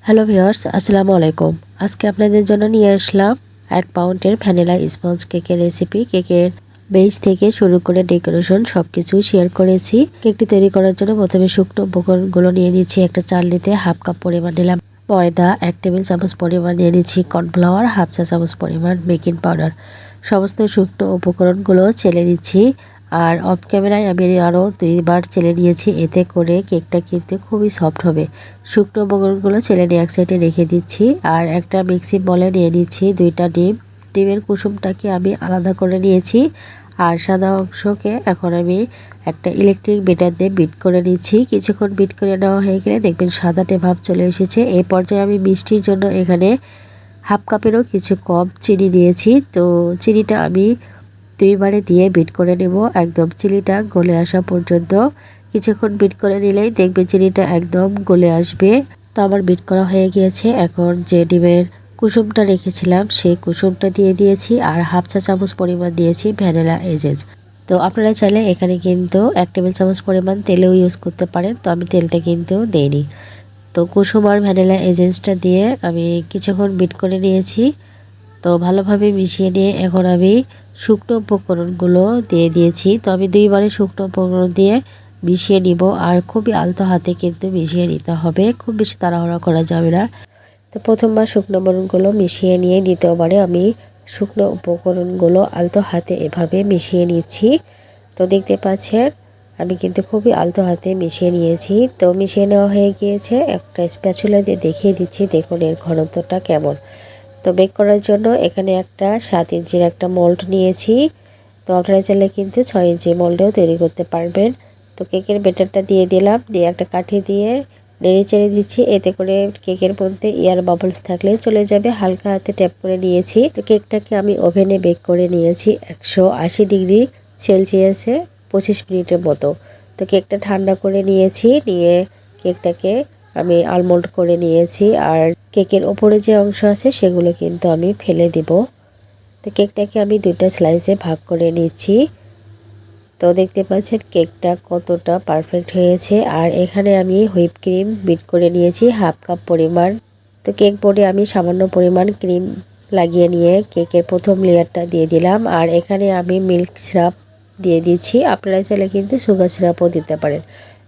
Hello viewers, আসসালামু আলাইকুম। আজকে আপনাদের জন্য নিয়ে আসলাম 1 পাউন্ডের ভ্যানিলা স্পঞ্জ কেকের রেসিপি। কেকের বেস থেকে শুরু করে ডেকোরেশন সবকিছুই শেয়ার করেছি। কেকটি তৈরি করার জন্য প্রথমে শুকনো উপকরণগুলো নিয়ে নিচ্ছি। একটা চালনিতে হাফ কাপ পরিমাণ নিলাম ময়দা, 1 টেবিল চামচ পরিমাণ নিয়ে নিচ্ছি কর্নফ্লাওয়ার, হাফ চা চামচ পরিমাণ বেকিং পাউডার। সমস্ত শুকনো উপকরণগুলো চেলে নিচ্ছি। আর অফ ক্যামেরায় আমি আরও 2 বার চেলে নিয়েছি, এতে করে কেকটা কিন্তু খুবই সফট হবে। শুকনো উপকরণগুলো চেলে নিয়ে এক সাইডে রেখে দিচ্ছি। আর একটা মিক্সিং বলে নিয়ে নিচ্ছি 2টা ডিম। ডিমের কুসুমটাকে আমি আলাদা করে নিয়েছি। আর সাদা অংশকে এখন আমি একটা ইলেকট্রিক বিটার দিয়ে বিট করে নিচ্ছি। কিছুক্ষণ বিট করে নেওয়া হয়ে গেলে দেখবেন সাদাটে ভাব চলে এসেছে। এই পর্যায়ে আমি মিষ্টির জন্য এখানে হাফ কাপেরও কিছু কম চিনি দিয়েছি। তো চিনিটা আমি 2 বারে দিয়ে বিট করে নেব একদম চিনিটা গলে আসা পর্যন্ত। কিছুক্ষণ বিট করে নিলেই দেখবে চিনিটা একদম গলে আসবে। তো আমার বিট করা হয়ে গিয়েছে। এখন যে ডিমের কুসুমটা রেখেছিলাম সেই কুসুমটা দিয়ে দিয়েছি আর হাফ চা চামচ পরিমাণ দিয়েছি ভ্যানিলা এসেন্স। তো আপনারা চাইলে এখানে কিন্তু 1 টেবিল চামচ পরিমাণ তেলেও ইউজ করতে পারেন, তো আমি তেলটা কিন্তু দেইনি। তো কুসুম আর ভ্যানিলা এসেন্সটা দিয়ে আমি কিছুক্ষণ বিট করে নিয়েছি। তো ভালোভাবে মিশিয়ে নিয়ে এখন আমি শুকনো উপকরণগুলো দিয়ে দিয়েছি। তো আমি 2 বারে শুকনো উপকরণ দিয়ে মিশিয়ে নিব। আর খুবই আলতো হাতে কিন্তু মিশিয়ে নিতে হবে, খুব বেশি তাড়াহুড়া করা যাবে না। তো প্রথমবার শুকনো উপকরণগুলো মিশিয়ে নিয়ে দ্বিতীয়বারে আমি শুকনো উপকরণগুলো আলতো হাতে এভাবে মিশিয়ে নিচ্ছি। তো দেখতে পাচ্ছেন আমি কিন্তু খুবই আলতো হাতে মিশিয়ে নিয়েছি। তো মিশিয়ে নেওয়া হয়ে গিয়েছে। একটা স্প্যাচুলা দিয়ে দেখিয়ে দিচ্ছি, দেখুন এর ঘনত্বটা কেমন। তো বেক করার জন্য এখানে একটা 7 ইঞ্চির একটা মোল্ড নিয়েছি। তো আপনারা চাইলে কিন্তু 6 ইঞ্চি মোল্ডেও তৈরি করতে পারবেন। তো কেকের ব্যাটারটা দিয়ে দিলাম, দিয়ে একটা কাঠি দিয়ে নেড়ে চেড়ে দিচ্ছি, এতে করে কেকের মধ্যে এয়ার বাবলস থাকলে চলে যাবে। হালকা হাতে ট্যাপ করে নিয়েছি। তো কেকটাকে আমি ওভেনে বেক করে নিয়েছি 180 ডিগ্রি সেলসিয়াসে 25 মিনিটের মতো। তো কেকটা ঠান্ডা করে নিয়েছি, নিয়ে কেকটাকে আমি আলমন্ড করে নিয়েছি। আর কেকের ওপরে যে অংশ আছে সেগুলো কিন্তু আমি ফেলে দিব। তো কেকটাকে আমি 2টা স্লাইসে ভাগ করে নিচ্ছি। তো দেখতে পাচ্ছেন কেকটা কতটা পারফেক্ট হয়েছে। আর এখানে আমি হুইপ ক্রিম বিট করে নিয়েছি হাফ কাপ পরিমাণ। তো কেক বোর্ডে আমি সামান্য পরিমাণ ক্রিম লাগিয়ে নিয়ে কেকের প্রথম লেয়ারটা দিয়ে দিলাম। আর এখানে আমি মিল্ক সিরাপ দিয়ে দিচ্ছি, আপনারা চাইলে কিন্তু সুগার সিরাপও দিতে পারেন।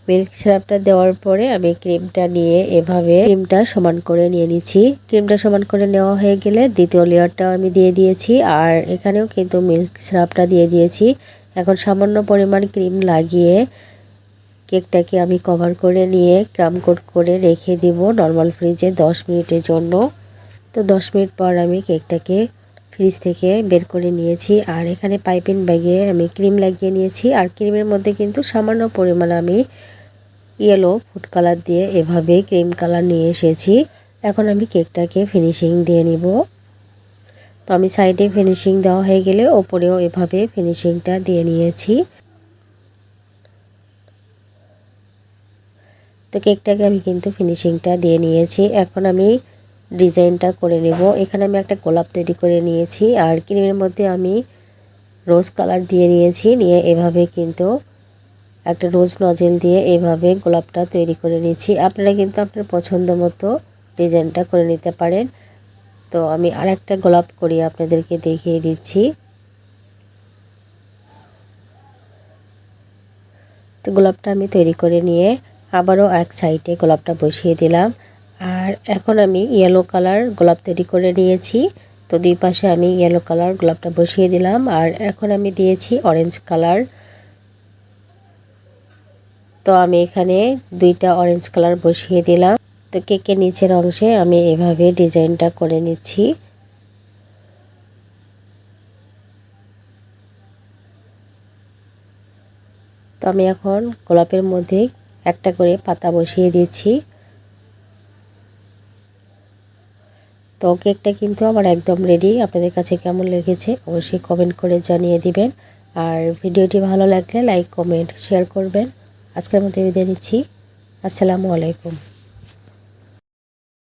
মিল্ক সিরাপটা দেওয়ার পরে আমি ক্রিমটা নিয়ে এভাবে ক্রিমটা সমান করে নিয়ে নিচ্ছি। ক্রিমটা সমান করে নেওয়া হয়ে গেলে দ্বিতীয় লেয়ারটাও আমি দিয়ে দিয়েছি। আর এখানেও কিন্তু মিল্ক সিরাপটা দিয়ে দিয়েছি। এখন সামান্য পরিমাণ ক্রিম লাগিয়ে কেকটাকে আমি কভার করে নিয়ে ক্রাম কোট করে রেখে দিব নর্মাল ফ্রিজে 10 মিনিটের জন্য। তো 10 মিনিট পর আমি কেকটাকে ফ্রিজ থেকে বের করে নিয়েছি। আর এখানে পাইপিং ব্যাগে আমি ক্রিম লাগিয়ে নিয়েছি। আর ক্রিমের মধ্যে কিন্তু সামান্য পরিমাণ আমি ইয়েলো ফুড কালার দিয়ে এভাবে ক্রিম কালার নিয়ে এসেছি। এখন আমি কেকটাকে ফিনিশিং দিয়ে নিব। তো আমি সাইডে ফিনিশিং দেওয়া হয়ে গেলে ওপরেও এভাবে ফিনিশিংটা দিয়ে নিয়েছি। তো কেকটাকে আমি কিন্তু ফিনিশিংটা দিয়ে নিয়েছি। এখন আমি ডিজাইনটা করে নেব। এখানে আমি একটা গোলাপ তৈরি করে নিয়েছি। আর ক্রিমের মধ্যে আমি রোজ কালার দিয়ে নিয়েছি, নিয়ে এভাবে কিন্তু একটা রোজ নজেল দিয়ে এভাবে গোলাপটা তৈরি করে নিচ্ছি। আপনারা কিন্তু আপনার পছন্দ মতো ডিজাইনটা করে নিতে পারেন। তো আমি আরেকটা গোলাপ করিয়ে আপনাদেরকে দেখিয়ে দিচ্ছি। তো গোলাপটা আমি তৈরি করে নিয়ে আবারও এক সাইডে গোলাপটা বসিয়ে দিলাম। আর এখন আমি ইয়েলো কালার গোলাপ তৈরি করে নিয়েছি। তো 2 পাশে আমি ইয়েলো কালার গোলাপটা বসিয়ে দিলাম। আর এখন আমি দিয়েছি অরেঞ্জ কালার। তো আমি এখানে 2টা অরেঞ্জ কালার বসিয়ে দিলাম। তো কেকের নিচের অংশে আমি এভাবে ডিজাইনটা করে নিচ্ছি। তো আমি এখন গোলাপের মধ্যে একটা করে পাতা বসিয়ে দিচ্ছি। তো কেকটা কিন্তু আমার একদম রেডি। আপনাদের কাছে কেমন লেগেছে অবশ্যই কমেন্ট করে জানিয়ে দিবেন। আর ভিডিওটি ভালো লাগলে লাইক কমেন্ট শেয়ার করবেন। আজকের মতো বিদায় নিচ্ছি। আসসালামু আলাইকুম।